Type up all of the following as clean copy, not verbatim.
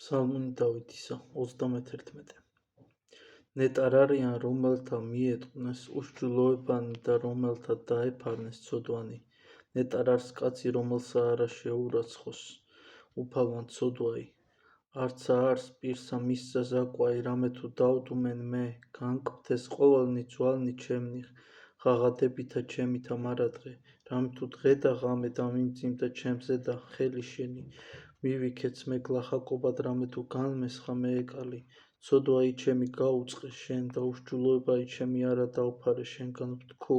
ფსალმუნი დავითისა 31. ნეტარ არიან, რომელთა მიეტყვნეს უსჯულოებანი და რომელთა დაეფარნეს ცოდვანი. ნეტარ არის კაცი, რომელსა არა შეურაცხოს უფალმა ცოდვაი. არცა არის პირსა მისსა ზაკვაი, რამე თუ დავდუმენ მე, განკბთეს ყოველნი ძვალნი ჩემნი, ღაღადებითა ჩემითა მარადღე. რამე თუ დღე და ღამე დამიმძიმდა ჩემზე და ხელი შენი მივიქეც მე გლახაკობად, რამე თუ განმესხა მე ეკალი. ცოდვაი ჩემი გაუწყე შენ და უსჯულოებაი ჩემი არა დავფარე შენგან ვთქუ.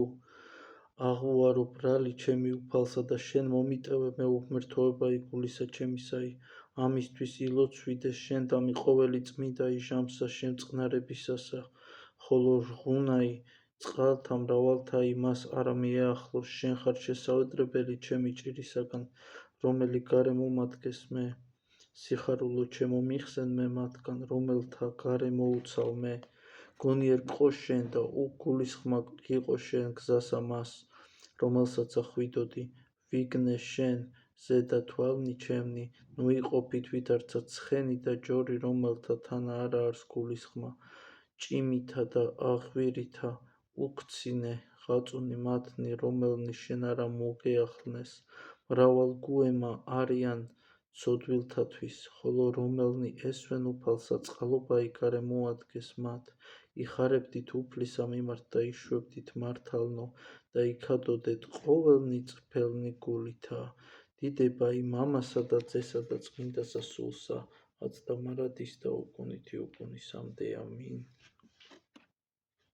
აღვუარო ბრალი ჩემი უფალსა და შენ მომიტევე მე უღმრთოებაი გულისა ჩემისაი. ამისთვის ილოცვიდეს შენ და მიყოველი წმინდაი ჟამსა შემწყნარებისასა, ხოლო ჟღუნაი წყალთა მრავალთაი მას არა მიეახლოს. შენ ხარ შესავედრებელი ჩემი ჭირისაგან, რომელი გარემო მადგეს მე. სიხარულო ჩემო მიხსენ მე მათგან, რომელთა გარემო უცალ მე. გონიერ ყო შენ და უგულისხმა გიყო შენ გზასა მას, რომელსაც ახვიდოდი. ვიგნე შენ ზედა თვალნი ჩემნი, ნუ იყოფით ვითარცა ცხენი და ჯორი, რომელთა თანა არა არის გულისხმა. ჭიმითა და აღვირითა უქცინე ღაწუნი მათნი, რომელნი შენ არა მოგეახლნეს. მრავალ გუემა არიან ცოდვილთათვის, ხოლო რომელნი ესვენ უფალსა წყალობაი გარემოადგეს მათ. იხარებდით უფლისა მიმართ და იშვებდით მართალნო და იქადოდეთ ყოველნი წრფელნი გულითა. დიდება იმ მამასა და ძესა და წმინდა სასულსა, აც და მარადის და უკუნითი უკუნისამდე. ამინ.